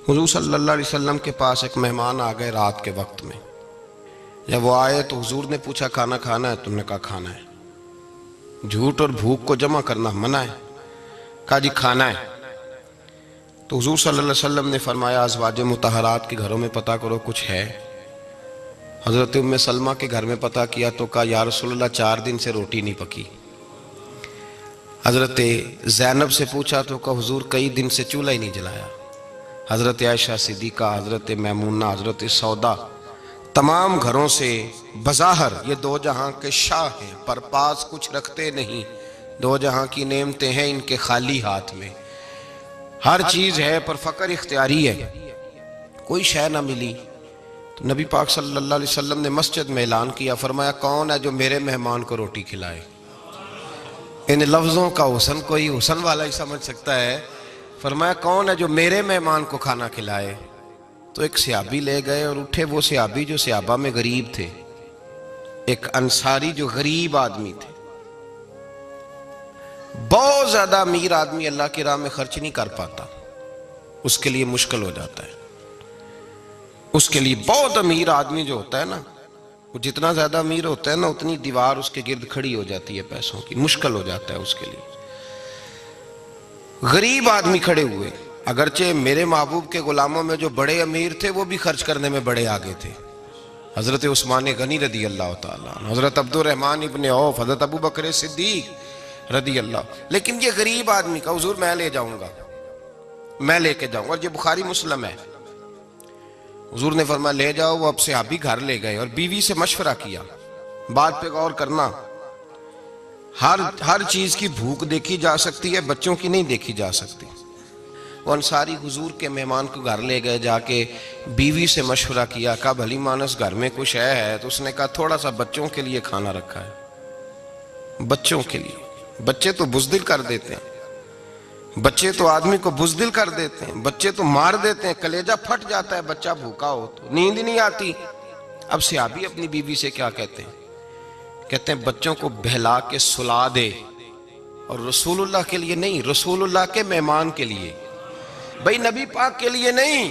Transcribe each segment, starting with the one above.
حضور صلی اللہ علیہ وسلم کے پاس ایک مہمان آ گئے رات کے وقت میں. جب وہ آئے تو حضور نے پوچھا کھانا کھانا ہے؟ تم نے کہا کھانا ہے. جھوٹ اور بھوک کو جمع کرنا منع ہے. کہا جی کھانا ہے. تو حضور صلی اللہ علیہ وسلم نے فرمایا ازواج مطہرات کے گھروں میں پتہ کرو کچھ ہے. حضرت ام سلمہ کے گھر میں پتہ کیا تو کہا یا رسول اللہ 4 دن سے روٹی نہیں پکی. حضرت زینب سے پوچھا تو کہا حضور کئی دن سے چولہا ہی نہیں جلایا. حضرت عائشہ صدیقہ، حضرت میمونہ، حضرت سودا، تمام گھروں سے بظاہر یہ 2 جہاں کے شاہ ہیں، پر پاس کچھ رکھتے نہیں. 2 جہاں کی نعمتیں ہیں ان کے خالی ہاتھ میں. ہر چیز ہے پر فقر اختیاری ہے. کوئی شے نہ ملی تو نبی پاک صلی اللہ علیہ وسلم نے مسجد میں اعلان کیا، فرمایا کون ہے جو میرے مہمان کو روٹی کھلائے؟ ان لفظوں کا حسن کوئی حسن والا ہی سمجھ سکتا ہے. فرمایا کون ہے جو میرے مہمان کو کھانا کھلائے؟ تو ایک صحابی لے گئے اور اٹھے وہ صحابی جو صحابہ میں غریب تھے، ایک انصاری جو غریب آدمی تھے. بہت زیادہ امیر آدمی اللہ کی راہ میں خرچ نہیں کر پاتا، اس کے لیے مشکل ہو جاتا ہے. اس کے لیے بہت امیر آدمی جو ہوتا ہے نا، وہ جتنا زیادہ امیر ہوتا ہے نا اتنی دیوار اس کے گرد کھڑی ہو جاتی ہے پیسوں کی، مشکل ہو جاتا ہے اس کے لیے. غریب آدمی کھڑے ہوئے. اگرچہ میرے محبوب کے غلاموں میں جو بڑے امیر تھے وہ بھی خرچ کرنے میں بڑے آگے تھے. حضرت عثمان غنی رضی اللہ تعالیٰ عنہ، حضرت عبد الرحمن ابن عوف، حضرت ابو بکر صدیق رضی اللہ. لیکن یہ غریب آدمی کا حضور میں لے جاؤں گا، میں لے کے جاؤں گا. اور یہ بخاری مسلم ہے. حضور نے فرمایا لے جاؤ. وہ اب صحابی گھر لے گئے اور بیوی سے مشورہ کیا. بات پہ غور کرنا، ہر چیز کی بھوک دیکھی جا سکتی ہے، بچوں کی نہیں دیکھی جا سکتی. وہ انصاری حضور کے مہمان کو گھر لے گئے، جا کے بیوی سے مشورہ کیا. کہا بھلی مانس گھر میں کچھ ہے؟ تو اس نے کہا تھوڑا سا بچوں کے لیے کھانا رکھا ہے. بچوں کے لیے. بچے تو بزدل کر دیتے ہیں، بچے تو آدمی کو بزدل کر دیتے ہیں، بچے تو مار دیتے ہیں، کلیجہ پھٹ جاتا ہے بچہ بھوکا ہو تو، نیند نہیں آتی. اب صحابی اپنی بیوی سے کیا کہتے ہیں؟ کہتے ہیں بچوں کو بہلا کے سلا دے، اور رسول اللہ کے لیے نہیں، رسول اللہ کے مہمان کے لیے. بھئی نبی پاک کے لیے نہیں،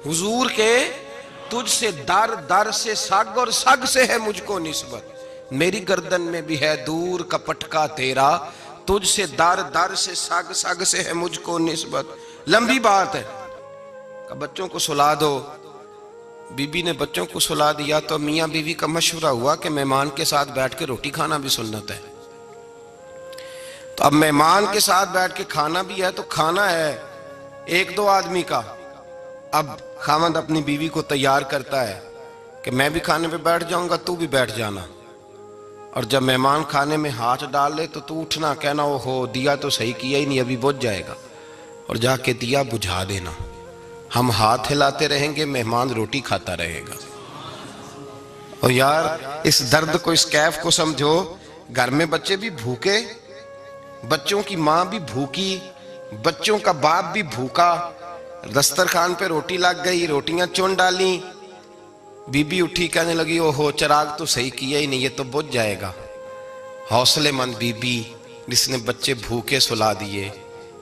حضور کے. تجھ سے در در سے سگ اور سگ سے ہے مجھ کو نسبت، میری گردن میں بھی ہے دور کا پٹکا تیرا. تجھ سے در در سے سگ سگ سے ہے مجھ کو نسبت. لمبی بات ہے. کہ بچوں کو سلا دو. بی بی نے بچوں کو سلا دیا تو میاں بیوی کا مشورہ ہوا کہ مہمان کے ساتھ بیٹھ کے روٹی کھانا بھی سنت ہے. تو اب مہمان کے ساتھ بیٹھ کے کھانا بھی ہے تو کھانا ہے 1-2 آدمی کا. اب خاوند اپنی بیوی کو تیار کرتا ہے کہ میں بھی کھانے پہ بیٹھ جاؤں گا، تو بھی بیٹھ جانا. اور جب مہمان کھانے میں ہاتھ ڈال لے تو اٹھنا، کہنا او ہو دیا تو صحیح کیا ہی نہیں، ابھی بجھ جائے گا. اور جا کے دیا بجھا دینا. ہم ہاتھ ہلاتے رہیں گے، مہمان روٹی کھاتا رہے گا. اور یار اس درد کو، اس کیف کو سمجھو. گھر میں بچے بھی بھوکے، بچوں کی ماں بھی بھوکی، بچوں کا باپ بھی بھوکا. دسترخوان پہ روٹی لگ گئی، روٹیاں چن ڈالیں. بی بی اٹھی کہنے لگی او ہو چراغ تو صحیح کیا ہی نہیں، یہ تو بجھ جائے گا. حوصلے مند بی بی جس نے بچے بھوکے سلا دیے.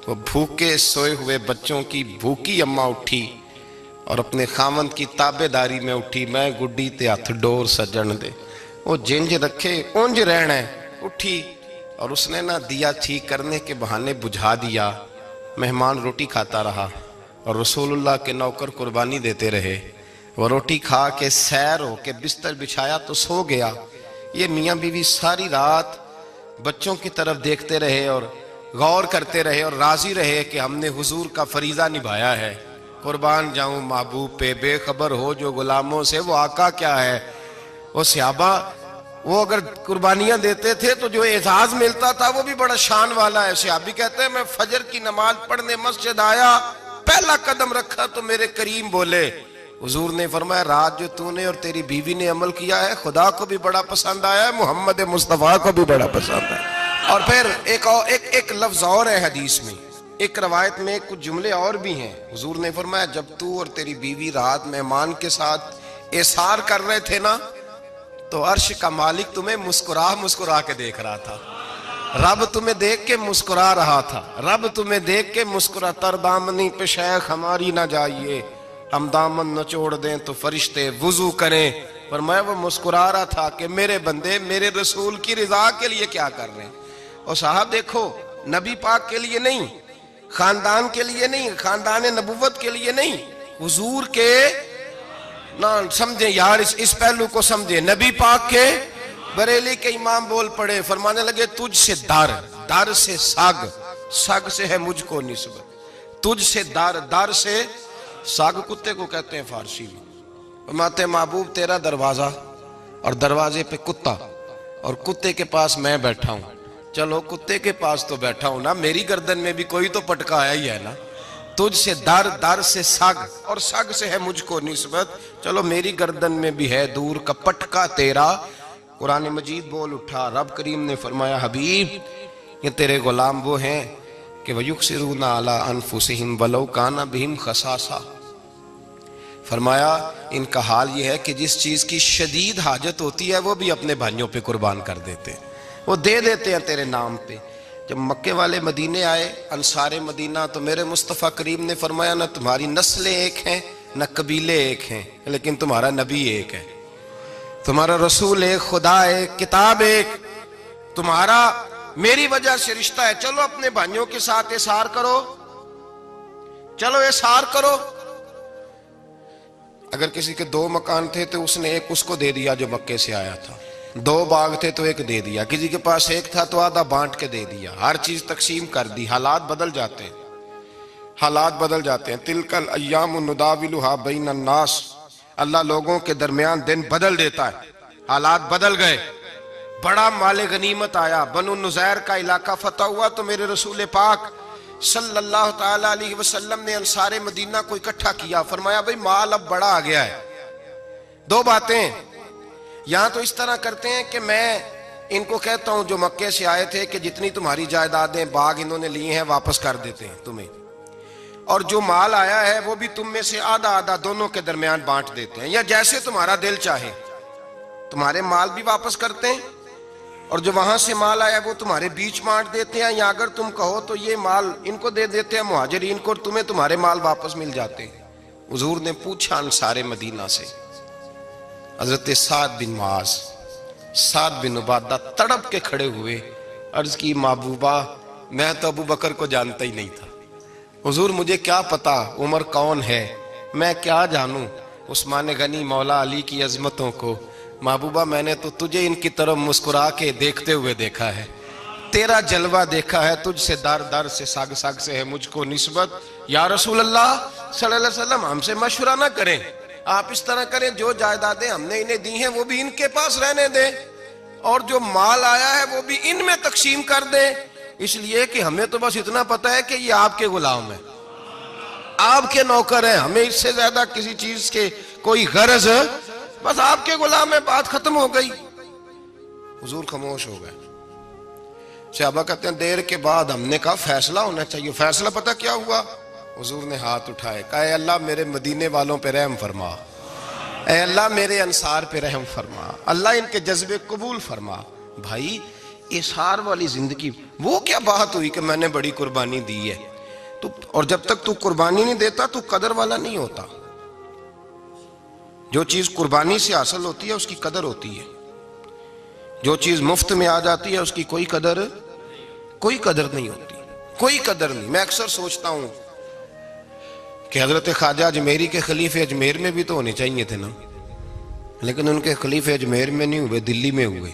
وہ بھوکے سوئے ہوئے بچوں کی بھوکی اماں اٹھی اور اپنے خاوند کی تابع داری میں اٹھی. میں گڈی تے ہتھ ڈور سجن دے، وہ جنج رکھے اونج رہنا ہے. اٹھی اور اس نے نہ دیا ٹھیک کرنے کے بہانے بجھا دیا. مہمان روٹی کھاتا رہا اور رسول اللہ کے نوکر قربانی دیتے رہے. وہ روٹی کھا کے سیر ہو کے بستر بچھایا تو سو گیا. یہ میاں بیوی ساری رات بچوں کی طرف دیکھتے رہے اور غور کرتے رہے اور راضی رہے کہ ہم نے حضور کا فریضہ نبھایا ہے. قربان جاؤں محبوب پہ، بے خبر ہو جو غلاموں سے وہ آقا کیا ہے. وہ صحابہ وہ اگر قربانیاں دیتے تھے تو جو اعزاز ملتا تھا وہ بھی بڑا شان والا ہے. صحابی کہتے ہیں میں فجر کی نماز پڑھنے مسجد آیا، پہلا قدم رکھا تو میرے کریم بولے. حضور نے فرمایا رات جو تو نے اور تیری بیوی نے عمل کیا ہے خدا کو بھی بڑا پسند آیا ہے، محمد مصطفیٰ کو بھی بڑا پسند ہے. اور پھر ایک لفظ اور ہے حدیث میں، ایک روایت میں کچھ جملے اور بھی ہیں. حضور نے فرمایا جب تو اور تیری بیوی رات مہمان کے ساتھ ایثار کر رہے تھے نا تو عرش کا مالک تمہیں مسکرا مسکرا کے دیکھ رہا تھا. رب تمہیں دیکھ کے مسکرا رہا تھا، رب تمہیں دیکھ کے مسکرا، تر دامنی پہ شیخ ہماری نہ جائیے، ہم دامن نہ چھوڑ دیں تو فرشتے وضو کریں۔ پر میں وہ مسکرا رہا تھا کہ میرے بندے میرے رسول کی رضا کے لیے کیا کر رہے ہیں۔ اور صاحب دیکھو، نبی پاک کے لیے نہیں، خاندان کے لیے نہیں، خاندان نبوت کے لیے نہیں، حضور کے نہ سمجھیں یار، اس پہلو کو سمجھیں، نبی پاک کے بریلی کے امام بول پڑے، فرمانے لگے تجھ سے در سے سگ سے ہے مجھ کو نسبت، تجھ سے در سے سگ کتے کو کہتے ہیں فارسی میں۔ فرماتے محبوب تیرا دروازہ اور دروازے پہ کتا اور کتے کے پاس میں بیٹھا ہوں، چلو کتے کے پاس تو بیٹھا ہوں نا، میری گردن میں بھی کوئی تو پٹکا آیا ہی ہے نا، تجھ سے در سے سگ اور سگ سے ہے مجھ کو نسبت، چلو میری گردن میں بھی ہے دور کا پٹکا تیرا۔ قرآن مجید بول اٹھا، رب کریم نے فرمایا حبیب یہ تیرے غلام وہ ہیں کہ وَيُقْصِرُونَ عَلَىٰ أَنفُسِهِمْ وَلَوْ كَانَ بِهِمْ خَصَاصَةٌ، فرمایا ان کا حال یہ ہے کہ جس چیز کی شدید حاجت ہوتی ہے وہ بھی اپنے بھائیوں پہ قربان کر دیتے ہیں، وہ دے دیتے ہیں تیرے نام پہ۔ جب مکے والے مدینے آئے انصار مدینہ تو میرے مصطفیٰ کریم نے فرمایا نہ تمہاری نسلیں ایک ہیں نہ قبیلے ایک ہیں، لیکن تمہارا نبی ایک ہے، تمہارا رسول ایک، خدا ایک، کتاب ایک، تمہارا میری وجہ سے رشتہ ہے، چلو اپنے بھائیوں کے ساتھ احسار کرو، چلو احسار کرو۔ اگر کسی کے 2 مکان تھے تو اس نے ایک اس کو دے دیا جو مکے سے آیا تھا، 2 باغ تھے تو ایک دے دیا، کسی کے پاس ایک تھا تو آدھا بانٹ کے دے دیا، ہر چیز تقسیم کر دی۔ حالات بدل جاتے ہیں، حالات بدل جاتے ہیں۔ تلک الایام نداولها بین الناس، اللہ لوگوں کے درمیان دن بدل دیتا ہے، حالات بدل گئے، بڑا مال غنیمت آیا، بنو نزیر کا علاقہ فتح ہوا تو میرے رسول پاک صلی اللہ تعالیٰ علیہ وسلم نے انصار مدینہ کو اکٹھا کیا، فرمایا بھئی مال اب بڑا آ گیا ہے، 2 باتیں، یہاں تو اس طرح کرتے ہیں کہ میں ان کو کہتا ہوں جو مکے سے آئے تھے کہ جتنی تمہاری جائیدادیں باغ انہوں نے لیے ہیں واپس کر دیتے ہیں تمہیں، اور جو مال آیا ہے وہ بھی تم میں سے آدھا آدھا دونوں کے درمیان بانٹ دیتے ہیں، یا جیسے تمہارا دل چاہے، تمہارے مال بھی واپس کرتے ہیں اور جو وہاں سے مال آیا وہ تمہارے بیچ بانٹ دیتے ہیں، یا اگر تم کہو تو یہ مال ان کو دے دیتے ہیں مہاجرین کو، اور تمہیں تمہارے مال واپس مل جاتے ہیں۔ حضور نے پوچھا انصار مدینہ سے، حضرت سعد بن معاذ، سعد بن عبادہ تڑپ کے کھڑے ہوئے، عرض کی محبوبہ میں تو ابو بکر کو جانتا ہی نہیں تھا، حضور مجھے کیا پتا عمر کون ہے، میں کیا جانوں عثمان غنی مولا علی کی عظمتوں کو، محبوبہ میں نے تو تجھے ان کی طرف مسکرا کے دیکھتے ہوئے دیکھا ہے، تیرا جلوہ دیکھا ہے، تجھ سے در سے سگ سے ہے مجھ کو نسبت۔ یا رسول اللہ صلی اللہ علیہ وسلم ہم سے مشورہ نہ کریں، آپ اس طرح کریں جو جائیدادیں ہم نے انہیں دی ہیں وہ بھی ان کے پاس رہنے دیں، اور جو مال آیا ہے وہ بھی ان میں تقسیم کر دیں، اس لیے کہ ہمیں تو بس اتنا پتا ہے کہ یہ آپ کے غلام ہیں، آپ کے نوکر ہیں، ہمیں اس سے زیادہ کسی چیز کے کوئی غرض، بس آپ کے غلام ہے، بات ختم ہو گئی۔ حضور خاموش ہو گئے۔ صحابہ کہتے ہیں دیر کے بعد ہم نے کہا فیصلہ ہونا چاہیے، فیصلہ پتہ کیا ہوا؟ حضور نے ہاتھ اٹھائے، کہا اے اللہ میرے مدینے والوں پہ رحم فرما، اے اللہ میرے انصار پہ رحم فرما، اللہ ان کے جذبے قبول فرما۔ بھائی احسار والی زندگی وہ کیا بات ہوئی کہ میں نے بڑی قربانی دی ہے، اور جب تک تو قربانی نہیں دیتا تو قدر والا نہیں ہوتا۔ جو چیز قربانی سے حاصل ہوتی ہے اس کی قدر ہوتی ہے، جو چیز مفت میں آ جاتی ہے اس کی کوئی قدر نہیں ہوتی، کوئی قدر نہیں۔ میں اکثر سوچتا ہوں کہ حضرت خواجہ اجمیری کے خلیفے اجمیر میں بھی تو ہونے چاہیے تھے نا، لیکن ان کے خلیفے اجمیر میں نہیں ہوئے، دلی میں ہوئے۔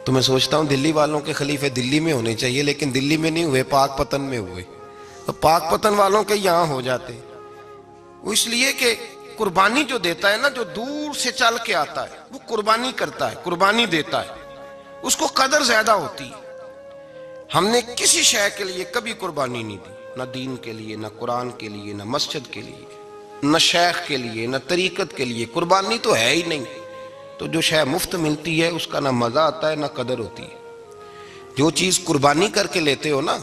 تو میں سوچتا ہوں دلی والوں کے خلیفے دلی میں ہونے چاہیے، لیکن دلی میں نہیں ہوئے، پاک پتن میں ہوئے، تو پاک پتن والوں کے یہاں ہو جاتے۔ وہ اس لیے کہ قربانی جو دیتا ہے نا، جو دور سے چل کے آتا ہے وہ قربانی کرتا ہے، قربانی دیتا ہے، اس کو قدر زیادہ ہوتی ہے۔ ہم نے کسی شے کے لیے کبھی قربانی نہیں دی، نہ دین کے لیے، نہ قرآن کے لیے، نہ مسجد کے لیے، نہ شیخ کے لیے، نہ طریقت کے لیے، قربانی تو ہے ہی نہیں۔ تو جو شے مفت ملتی ہے اس کا نہ مزہ آتا ہے نہ قدر ہوتی ہے۔ جو چیز قربانی کر کے لیتے ہو نا،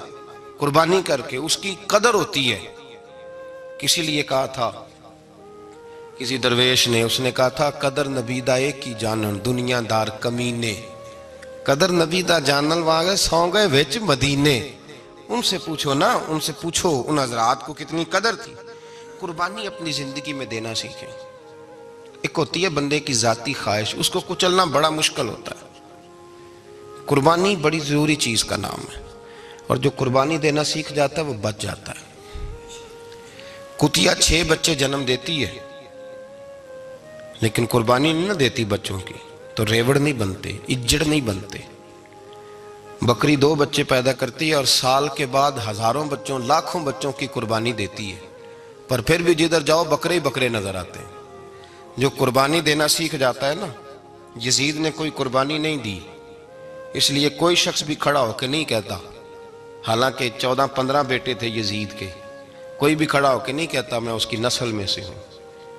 قربانی کر کے، اس کی قدر ہوتی ہے۔ کسی لیے کہا تھا کسی درویش نے، اس نے کہا تھا قدر نبیدہ ایک کی جانن دنیا دار کمینے، قدر نبی دا جانل واگے سو گئے وچ مدینے. ان سے پوچھو نا، ان سے پوچھو ان حضرات کو کتنی قدر تھی. قربانی اپنی زندگی میں دینا سیکھیں. ایک ہوتی ہے بندے کی ذاتی خواہش، اس کو کچلنا بڑا مشکل ہوتا ہے. قربانی بڑی ضروری چیز کا نام ہے، اور جو قربانی دینا سیکھ جاتا ہے وہ بچ جاتا ہے. کتیا 6 بچے جنم دیتی ہے لیکن قربانی نہیں نہ دیتی بچوں کی، تو ریوڑ نہیں بنتے، اجڑ نہیں بنتے. بکری 2 بچے پیدا کرتی ہے اور سال کے بعد ہزاروں بچوں، لاکھوں بچوں کی قربانی دیتی ہے، پر پھر بھی جدھر جاؤ بکرے ہی بکرے نظر آتے ہیں. جو قربانی دینا سیکھ جاتا ہے نا، یزید نے کوئی قربانی نہیں دی، اس لیے کوئی شخص بھی کھڑا ہو کے نہیں کہتا، حالانکہ 14-15 بیٹے تھے یزید کے، کوئی بھی کھڑا ہو کے نہیں کہتا میں اس کی نسل میں سے ہوں.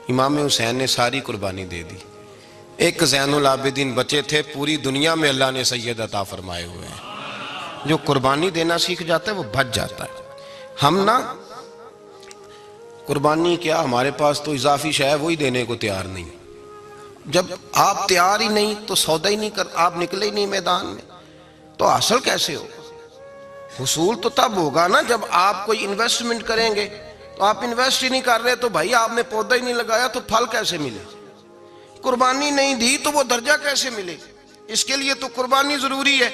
امام حسین نے ساری قربانی دے دی. ایک زین العابدین بچے تھے، پوری دنیا میں اللہ نے سید عطا فرمائے ہوئے ہیں. جو قربانی دینا سیکھ جاتا ہے وہ بچ جاتا ہے. ہم نا قربانی کیا، ہمارے پاس تو اضافی شے ہے وہی دینے کو تیار نہیں. جب آپ تیار ہی نہیں تو سودا ہی نہیں کر، آپ نکلے ہی نہیں میدان میں، تو حاصل کیسے ہو؟ حصول تو تب ہوگا نا جب آپ کوئی انویسٹمنٹ کریں گے. تو آپ انویسٹ ہی نہیں کر رہے تو بھائی آپ نے پودا ہی نہیں لگایا تو پھل کیسے ملے؟ قربانی نہیں دی تو وہ درجہ کیسے ملے؟ اس کے لیے تو قربانی ضروری ہے.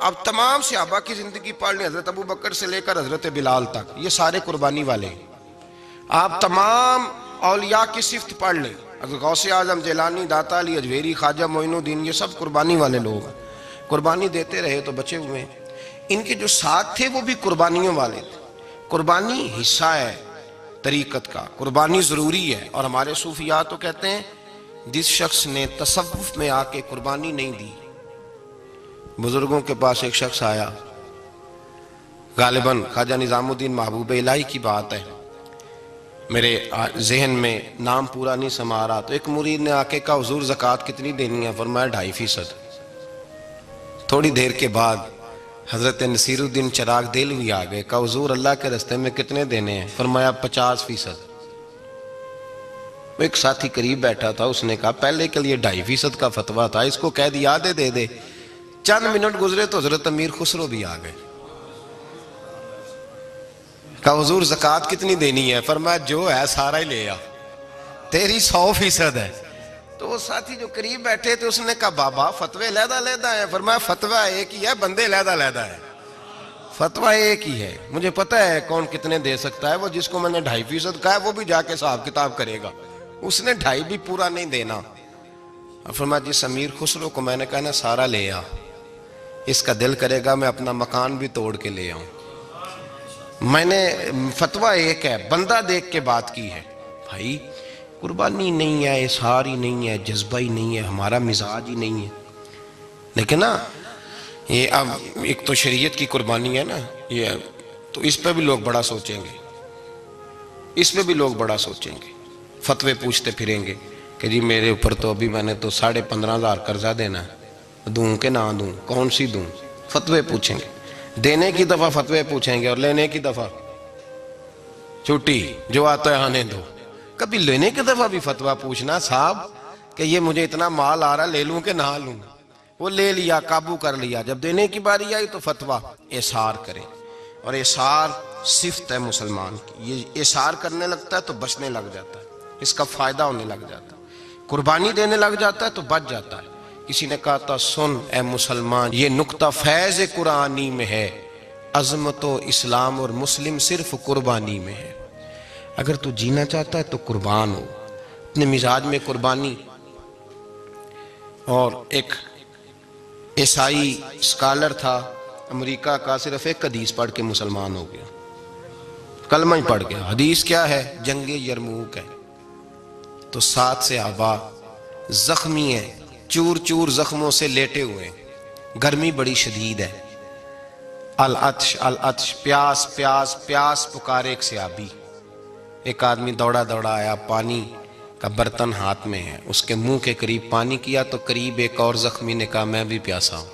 اب تمام صحابہ کی زندگی پڑھ لیں، حضرت ابو بکر سے لے کر حضرت بلال تک، یہ سارے قربانی والے ہیں. آپ تمام اولیاء کی صفت پڑھ لیں، غوث اعظم، جیلانی، داتا علی اجویری، خواجہ معین الدین، یہ سب قربانی والے لوگ ہیں. قربانی دیتے رہے تو بچے ہوئے ہیں. ان کے جو ساتھ تھے وہ بھی قربانیوں والے تھے. قربانی حصہ ہے طریقت کا، قربانی ضروری ہے. اور ہمارے صوفیاء تو کہتے ہیں جس شخص نے تصوف میں آ کے قربانی نہیں دی. بزرگوں کے پاس ایک شخص آیا، غالباً خواجہ نظام الدین محبوب الہی کی بات ہے، میرے ذہن میں نام پورا نہیں سما رہا. تو ایک مرید نے آ کے کہا حضور زکوٰۃ کتنی دینی ہے؟ فرمایا 2.5%. تھوڑی دیر کے بعد حضرت نصیر الدین چراغ دہلوی آ گئے، کہا حضور اللہ کے راستے میں کتنے دینے ہیں؟ فرمایا 50%. ایک ساتھی قریب بیٹھا تھا، اس نے کہا پہلے کے لیے 2.5% کا فتویٰ تھا، اس کو کہہ دیا دے دے. چند منٹ گزرے تو حضرت امیر خسرو بھی آ گئے، کہا حضور زکوٰۃ کتنی دینی ہے؟ فرمایا جو ہے سارا ہی لے آ، تیری 100% ہے. تو وہ ساتھی جو قریب بیٹھے تھے اس نے کہا بابا فتوے علیحدہ علیحدہ ہیں. فرمایا فتویٰ ایک ہی ہے، بندے علیحدہ علیحدہ ہے. فتویٰ ایک ہی ہے، مجھے پتہ ہے کون کتنے دے سکتا ہے. وہ جس کو میں نے 2.5% کہا ہے وہ بھی جا کے حساب کتاب کرے گا، اس نے 2.5 بھی پورا نہیں دینا. فرمایا جس امیر خسرو کو میں نے کہا نا سارا لے آ، اس کا دل کرے گا میں اپنا مکان بھی توڑ کے لے آؤں. میں نے فتویٰ ایک ہے، بندہ دیکھ کے بات کی ہے. بھائی قربانی نہیں ہے، اظہار ہی نہیں ہے، جذبہ ہی نہیں ہے، ہمارا مزاج ہی نہیں ہے. لیکن نا یہ اب ایک تو شریعت کی قربانی ہے نا، یہ تو اس پہ بھی لوگ بڑا سوچیں گے، اس پہ بھی لوگ بڑا سوچیں گے. فتوے پوچھتے پھریں گے کہ جی میرے اوپر تو ابھی میں نے تو 15,500 قرضہ دینا ہے، دوں کہ نہ دوں، کون سی دوں؟ فتوے پوچھیں گے. دینے کی دفعہ فتوے پوچھیں گے اور لینے کی دفعہ چھٹی، جو آتا ہے آنے دو. کبھی لینے کی دفعہ بھی فتویٰ پوچھنا صاحب کہ یہ مجھے اتنا مال آ رہا لے لوں کہ نہ لوں. وہ لے لیا، قابو کر لیا. جب دینے کی باری آئی تو فتویٰ احصار کریں. اور احصار صفت ہے مسلمان کی، یہ احصار کرنے لگتا ہے تو بچنے لگ جاتا ہے، اس کا فائدہ ہونے لگ جاتا ہے. قربانی دینے لگ جاتا ہے تو بچ جاتا ہے. کسی نے کہا تھا سن اے مسلمان، یہ نقطہ فیض قرآنی میں ہے، عظمت و اسلام اور مسلم صرف قربانی میں ہے. اگر تو جینا چاہتا ہے تو قربان ہو، اپنے مزاج میں قربانی. اور ایک عیسائی اسکالر تھا امریکہ کا، صرف ایک حدیث پڑھ کے مسلمان ہو گیا، کلمہ ہی پڑھ گیا. حدیث کیا ہے؟ جنگ یرموک ہے. تو 7 صحابہ زخمی ہیں، چور چور زخموں سے لیٹے ہوئے ہیں، گرمی بڑی شدید ہے. العطش العطش، پیاس پیاس پیاس پکارے ایک صحابی. ایک آدمی دوڑا دوڑا آیا، پانی کا برتن ہاتھ میں ہے، اس کے منہ کے قریب پانی کیا تو قریب ایک اور زخمی نے کہا میں بھی پیاسا ہوں.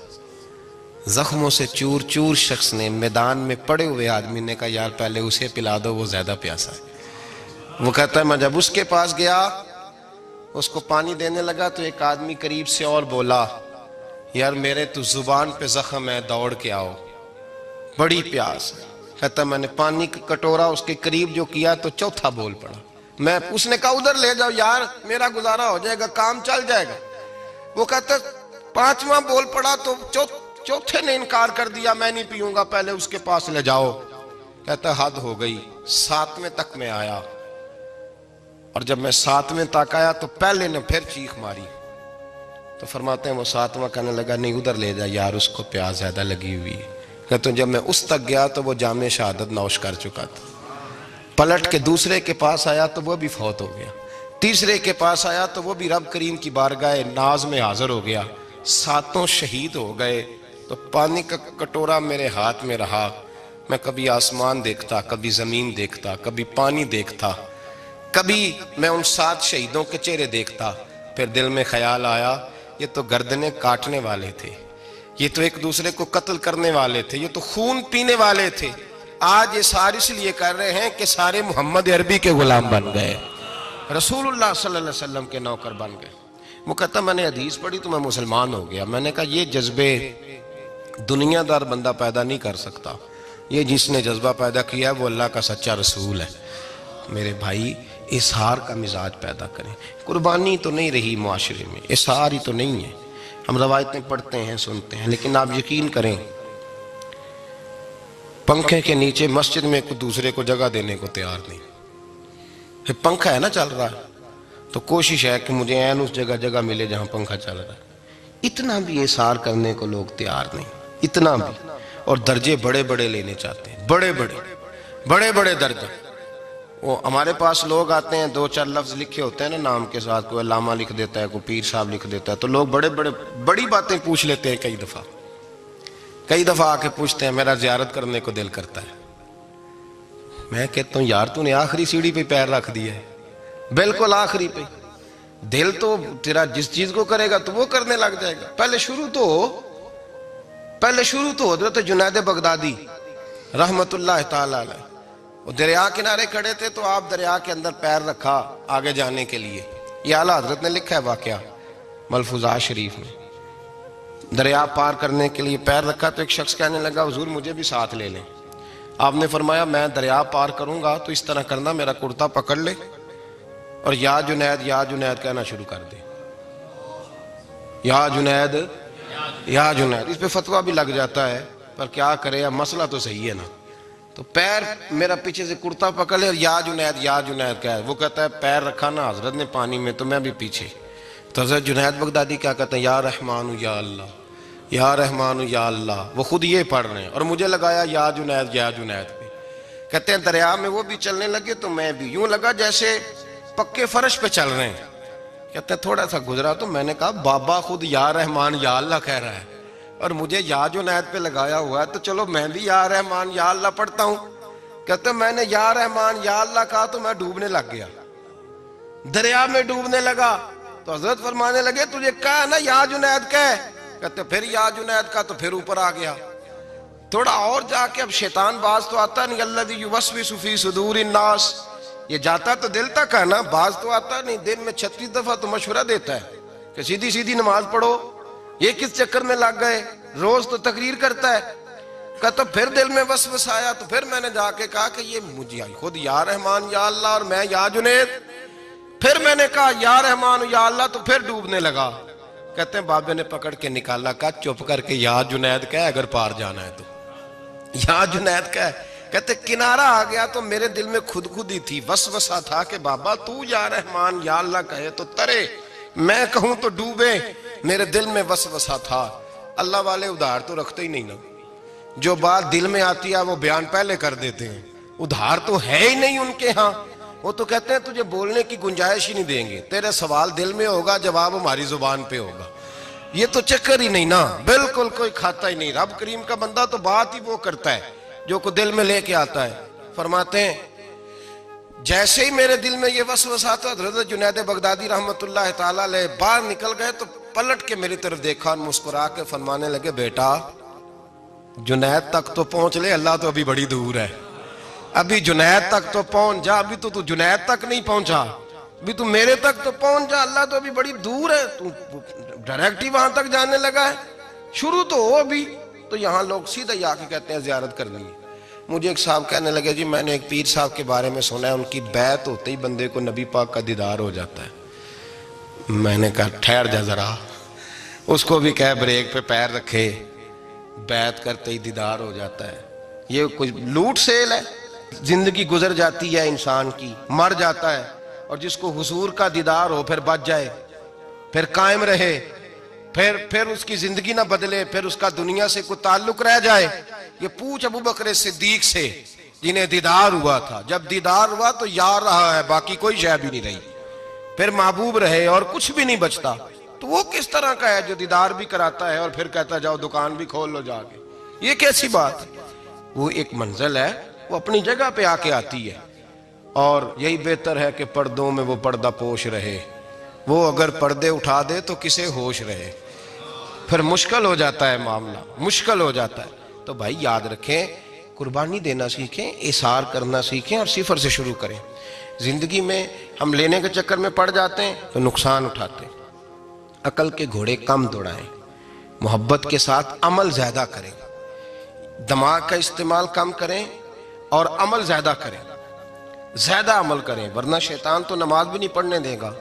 زخموں سے چور چور شخص نے، میدان میں پڑے ہوئے آدمی نے کہا یار پہلے اسے پلا دو، وہ زیادہ پیاسا ہے. وہ کہتا ہے میں جب اس کے پاس گیا، اس کو پانی دینے لگا تو ایک آدمی قریب سے اور بولا یار میرے تو زبان پہ زخم ہے، دوڑ کے آؤ، بڑی پیاس ہے۔ کہتا میں نے پانی کا کٹورا اس کے قریب جو کیا تو چوتھا بول پڑا۔ اس نے کہا ادھر لے جاؤ یار، میرا گزارا ہو جائے گا، کام چل جائے گا۔ وہ کہتا پانچواں بول پڑا تو چوتھے نے انکار کر دیا، میں نہیں پیوں گا، پہلے اس کے پاس لے جاؤ۔ کہتا حد ہو گئی۔ ساتویں تک میں آیا، اور جب میں ساتویں تک آیا تو پہلے نے پھر چیخ ماری۔ تو فرماتے ہیں وہ ساتواں کہنے لگا نہیں ادھر لے جا یار، اس کو پیاس زیادہ لگی ہوئی ہے۔ کہتے ہیں جب میں اس تک گیا تو وہ جام شہادت نوش کر چکا تھا۔ پلٹ کے دوسرے کے پاس آیا تو وہ بھی فوت ہو گیا۔ تیسرے کے پاس آیا تو وہ بھی رب کریم کی بارگاہ ناز میں حاضر ہو گیا۔ ساتوں شہید ہو گئے۔ تو پانی کا کٹورا میرے ہاتھ میں رہا۔ میں کبھی آسمان دیکھتا، کبھی زمین دیکھتا، کبھی پانی دیکھتا، کبھی میں ان 7 شہیدوں کے چہرے دیکھتا۔ پھر دل میں خیال آیا یہ تو گردنیں کاٹنے والے تھے، یہ تو ایک دوسرے کو قتل کرنے والے تھے، یہ تو خون پینے والے تھے۔ آج یہ سارے اس لیے کر رہے ہیں کہ سارے محمد عربی کے غلام بن گئے، رسول اللہ صلی اللہ علیہ وسلم کے نوکر بن گئے۔ وہ کہتا میں نے حدیث پڑھی تو میں مسلمان ہو گیا۔ میں نے کہا یہ جذبے دنیا دار بندہ پیدا نہیں کر سکتا، یہ جس نے جذبہ پیدا کیا ہے وہ اللہ کا سچا رسول ہے۔ میرے بھائی اظہار کا مزاج پیدا کریں۔ قربانی تو نہیں رہی معاشرے میں، اظہار ہی تو نہیں ہے۔ ہم روایتیں پڑھتے ہیں، سنتے ہیں، لیکن آپ یقین کریں پنکھے کے نیچے مسجد میں ایک دوسرے کو جگہ دینے کو تیار نہیں۔ پھر پنکھا ہے نا چل رہا ہے تو کوشش ہے کہ مجھے عین اس جگہ ملے جہاں پنکھا چل رہا ہے۔ اتنا بھی اظہار کرنے کو لوگ تیار نہیں، اتنا بھی۔ اور درجے بڑے بڑے لینے چاہتے ہیں، بڑے بڑے درجے۔ وہ ہمارے پاس لوگ آتے ہیں، 2-4 لفظ لکھے ہوتے ہیں نا نام کے ساتھ، کوئی علامہ لکھ دیتا ہے، کوئی پیر صاحب لکھ دیتا ہے، تو لوگ بڑی باتیں پوچھ لیتے ہیں۔ کئی دفعہ آ کے پوچھتے ہیں میرا زیارت کرنے کو دل کرتا ہے۔ میں کہتا ہوں یار تو نے آخری سیڑھی پہ پیر رکھ دیا ہے، بالکل آخری پہ۔ دل تو تیرا جس چیز کو کرے گا تو وہ کرنے لگ جائے گا۔ پہلے شروع تو حضرت جنید بغدادی رحمت اللہ تعالی علیہ، وہ دریا کنارے کھڑے تھے تو آپ دریا کے اندر پیر رکھا آگے جانے کے لیے۔ یہ اعلیٰ حضرت نے لکھا ہے واقعہ ملفوظات شریف میں۔ دریا پار کرنے کے لیے پیر رکھا تو ایک شخص کہنے لگا حضور مجھے بھی ساتھ لے لیں۔ آپ نے فرمایا میں دریا پار کروں گا تو اس طرح کرنا، میرا کرتا پکڑ لے اور یا جنید یا جنید کہنا شروع کر دے۔ یا جنید یا جنید، اس پہ فتویٰ بھی لگ جاتا ہے، پر کیا کرے، اب مسئلہ تو صحیح ہے نا۔ تو پیر میرا پیچھے سے کرتا پکڑ لے اور یا جنید کہہ، وہ کہتا ہے پیر رکھا نا حضرت نے پانی میں تو میں بھی پیچھے۔ تو حضرت جنید بغدادی کیا کہتے ہیں یا رحمان یا اللہ، یا رحمان یا اللہ، وہ خود یہ پڑھ رہے ہیں اور مجھے لگایا یا جنید پہ۔ کہتے ہیں دریا میں وہ بھی چلنے لگے تو میں بھی، یوں لگا جیسے پکے فرش پہ چل رہے ہیں۔ کہتے ہیں تھوڑا سا گزرا تو میں نے کہا بابا خود یا رحمان یا اللہ کہہ رہا ہے اور مجھے یا جنید پہ لگایا ہوا ہے، تو چلو میں بھی یا رحمان یا اللہ پڑھتا ہوں۔ کہتے ہیں میں نے یا رحمان یا اللہ کہا تو میں ڈوبنے لگ گیا، دریا میں ڈوبنے لگا۔ تو حضرت فرمانے لگے تجھے کہا نا یا جنید کہہ، کہتے پھر یا جنید کا تو پھر اوپر آ گیا۔ تھوڑا اور جا کے اب شیطان باز تو آتا نہیں، الذی یوسوس فی صدور الناس، یہ جاتا تو دل تک ہے نا، باز تو آتا نہیں۔ دن میں 36 دفعہ تو مشورہ دیتا ہے کہ سیدھی نماز پڑھو، یہ کس چکر میں لگ گئے، روز تو تقریر کرتا ہے۔ کہتا پھر دل میں وسوسہ آیا تو پھر میں نے جا کے کہا کہ یہ مجھے خود یا رحمان یا اللہ اور میں یا جنید۔ پھر میں نے کہا یا رحمان یا اللہ تو پھر ڈوبنے لگا۔ کہتے ہیں بابے نے پکڑ کے نکالا، کہا چپ کر کے یا جنید کہہ اگر پار جانا ہے تو، یا جنید کہہ۔ کہتے کنارہ آ گیا تو میرے دل میں خود ہی تھی، وسوسہ تھا کہ بابا تو یا رحمان یا اللہ کہے تو ترے، میں کہوں تو ڈوبے۔ میرے دل میں وسوسہ تھا۔ اللہ والے ادھار تو رکھتے ہی نہیں نا، جو بات دل میں آتی ہے وہ بیان پہلے کر دیتے ہیں، ادھار تو ہے ہی نہیں ان کے ہاں۔ وہ تو کہتے ہیں تجھے بولنے کی گنجائش ہی نہیں دیں گے، تیرے سوال دل میں ہوگا جواب ہماری زبان پہ ہوگا۔ یہ تو چکر ہی نہیں نا، بالکل کوئی کھاتا ہی نہیں۔ رب کریم کا بندہ تو بات ہی وہ کرتا ہے جو کو دل میں لے کے آتا ہے۔ فرماتے ہیں جیسے ہی میرے دل میں یہ وسوسہ تھا، حضرت جنید بغدادی رحمت اللہ تعالیٰ علیہ باہر نکل گئے تو پلٹ کے میری طرف دیکھا اور مسکرا کے فرمانے لگے بیٹا جنید تک تو پہنچ لے، اللہ تو ابھی بڑی دور ہے، ابھی جنید تک تو پہنچ جا، ابھی تو جنید تک نہیں پہنچا، ابھی تو میرے تک تو پہنچ جا، اللہ تو ابھی بڑی دور ہے، تو ڈائریکٹ ہی وہاں تک جانے لگا ہے۔ شروع تو ہو ابھی، تو یہاں لوگ سیدھا ہی آ کے کہتے ہیں زیارت کرنی ہے۔ مجھے ایک صاحب کہنے لگے جی میں نے ایک پیر صاحب کے بارے میں سنا ہے ان کی بیعت ہوتے ہی بندے کو نبی پاک کا دیدار ہو جاتا ہے۔ میں نے کہا ٹھہر جا ذرا، اس کو بھی کہہ بریک پہ پیر رکھے، بیعت کرتے ہی دیدار ہو جاتا ہے۔ یہ کچھ لوٹ سیل ہے؟ زندگی گزر جاتی ہے انسان کی، مر جاتا ہے، اور جس کو حضور کا دیدار ہو پھر بچ جائے، پھر قائم رہے، پھر اس کی زندگی نہ بدلے، پھر اس کا دنیا سے کوئی تعلق رہ جائے۔ یہ پوچھ ابو بکر صدیق سے جنہیں دیدار ہوا تھا، جب دیدار ہوا تو یار رہا ہے، باقی کوئی شے بھی نہیں رہی، پھر محبوب رہے اور کچھ بھی نہیں بچتا۔ تو وہ کس طرح کا ہے جو دیدار بھی کراتا ہے اور پھر کہتا جاؤ دکان بھی کھول لو جا کے؟ یہ کیسی بات؟ وہ ایک منزل ہے، وہ اپنی جگہ پہ آ کے آتی ہے، اور یہی بہتر ہے کہ پردوں میں وہ پردہ پوش رہے۔ وہ اگر پردے اٹھا دے تو کسے ہوش رہے، پھر مشکل ہو جاتا ہے معاملہ، مشکل ہو جاتا ہے۔ تو بھائی یاد رکھیں، قربانی دینا سیکھیں، اثار کرنا سیکھیں، اور صفر سے شروع کریں۔ زندگی میں ہم لینے کے چکر میں پڑ جاتے ہیں تو نقصان اٹھاتے ہیں۔ عقل کے گھوڑے کم دوڑائیں، محبت کے ساتھ عمل زیادہ کریں، دماغ کا استعمال کم کریں اور عمل زیادہ کریں، زیادہ عمل کریں، ورنہ شیطان تو نماز بھی نہیں پڑھنے دے گا۔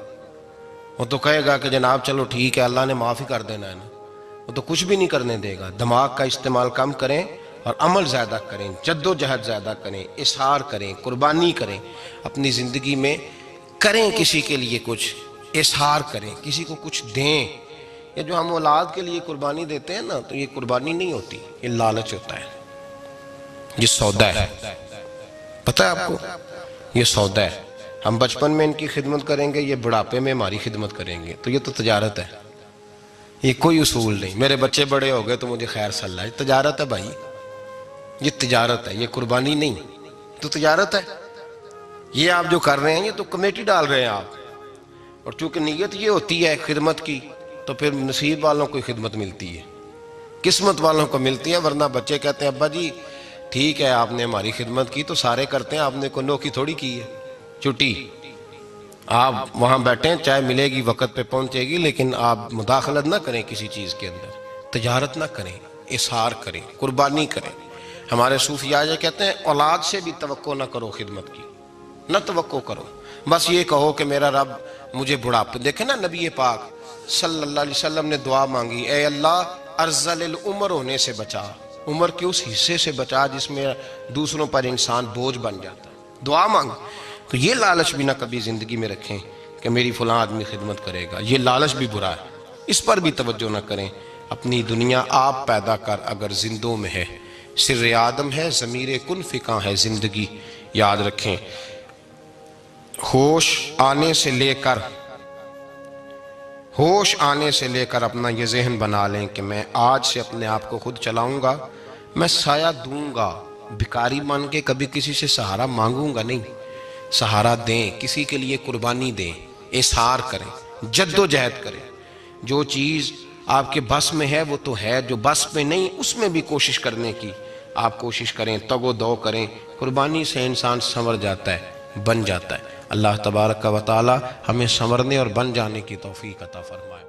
وہ تو کہے گا کہ جناب چلو ٹھیک ہے اللہ نے معافی کر دینا ہے نا، وہ تو کچھ بھی نہیں کرنے دے گا۔ دماغ کا استعمال کم کریں اور عمل زیادہ کریں، جد و جہد زیادہ کریں، اظہار کریں، قربانی کریں، اپنی زندگی میں کریں، کسی کے لیے کچھ اظہار کریں، کسی کو کچھ دیں۔ یہ جو ہم اولاد کے لیے قربانی دیتے ہیں نا، تو یہ قربانی نہیں ہوتی، یہ لالچ ہوتا ہے، یہ سودا ہے۔ پتہ ہے آپ کو یہ سودا ہے؟ ہم بچپن میں ان کی خدمت کریں گے، یہ بڑھاپے میں ہماری خدمت کریں گے، تو یہ تو تجارت ہے، یہ کوئی اصول نہیں۔ میرے بچے بڑے ہو گئے تو مجھے خیر صلی اللہ، یہ تجارت ہے بھائی، یہ تجارت ہے، یہ قربانی نہیں، تو تجارت ہے۔ یہ آپ جو کر رہے ہیں یہ تو کمیٹی ڈال رہے ہیں آپ، اور چونکہ نیت یہ ہوتی ہے خدمت کی، تو پھر نصیب والوں کو خدمت ملتی ہے، قسمت والوں کو ملتی ہے۔ ورنہ بچے کہتے ہیں ابا جی ٹھیک ہے آپ نے ہماری خدمت کی تو سارے کرتے ہیں، آپ نے کوئی نوکی تھوڑی کی ہے، چھٹی آپ وہاں بیٹھیں، چائے ملے گی وقت پہ پہنچے گی، لیکن آپ مداخلت نہ کریں کسی چیز کے اندر، تجارت نہ کریں، اظہار کریں، قربانی کریں۔ ہمارے صوفیاء یہ کہتے ہیں اولاد سے بھی توقع نہ کرو خدمت کی، نہ توقع کرو، بس یہ کہو کہ میرا رب مجھے بڑھاپے۔ دیکھیں نا نبی پاک صلی اللہ علیہ وسلم نے دعا مانگی، اے اللہ ارذل العمر ہونے سے بچا، عمر کے اس حصے سے بچا جس میں دوسروں پر انسان بوجھ بن جاتا ہے، دعا مانگ۔ تو یہ لالچ بھی نہ کبھی زندگی میں رکھیں کہ میری فلاں آدمی خدمت کرے گا، یہ لالچ بھی برا ہے، اس پر بھی توجہ نہ کریں۔ اپنی دنیا آپ پیدا کر اگر زندوں میں ہے، سر آدم ہے، ضمیر کن فکاں ہے زندگی، یاد رکھیں۔ ہوش آنے سے لے کر اپنا یہ ذہن بنا لیں کہ میں آج سے اپنے آپ کو خود چلاؤں گا، میں سایہ دوں گا، بھکاری مان کے کبھی کسی سے سہارا مانگوں گا نہیں، سہارا دیں، کسی کے لیے قربانی دیں، اظہار کریں، جد و جہد کریں۔ جو چیز آپ کے بس میں ہے وہ تو ہے، جو بس میں نہیں اس میں بھی کوشش کرنے کی آپ کوشش کریں، تگ و دو کریں۔ قربانی سے انسان سنور جاتا ہے، بن جاتا ہے۔ اللہ تبارک و تعالی ہمیں سنورنے اور بن جانے کی توفیق عطا فرمائے۔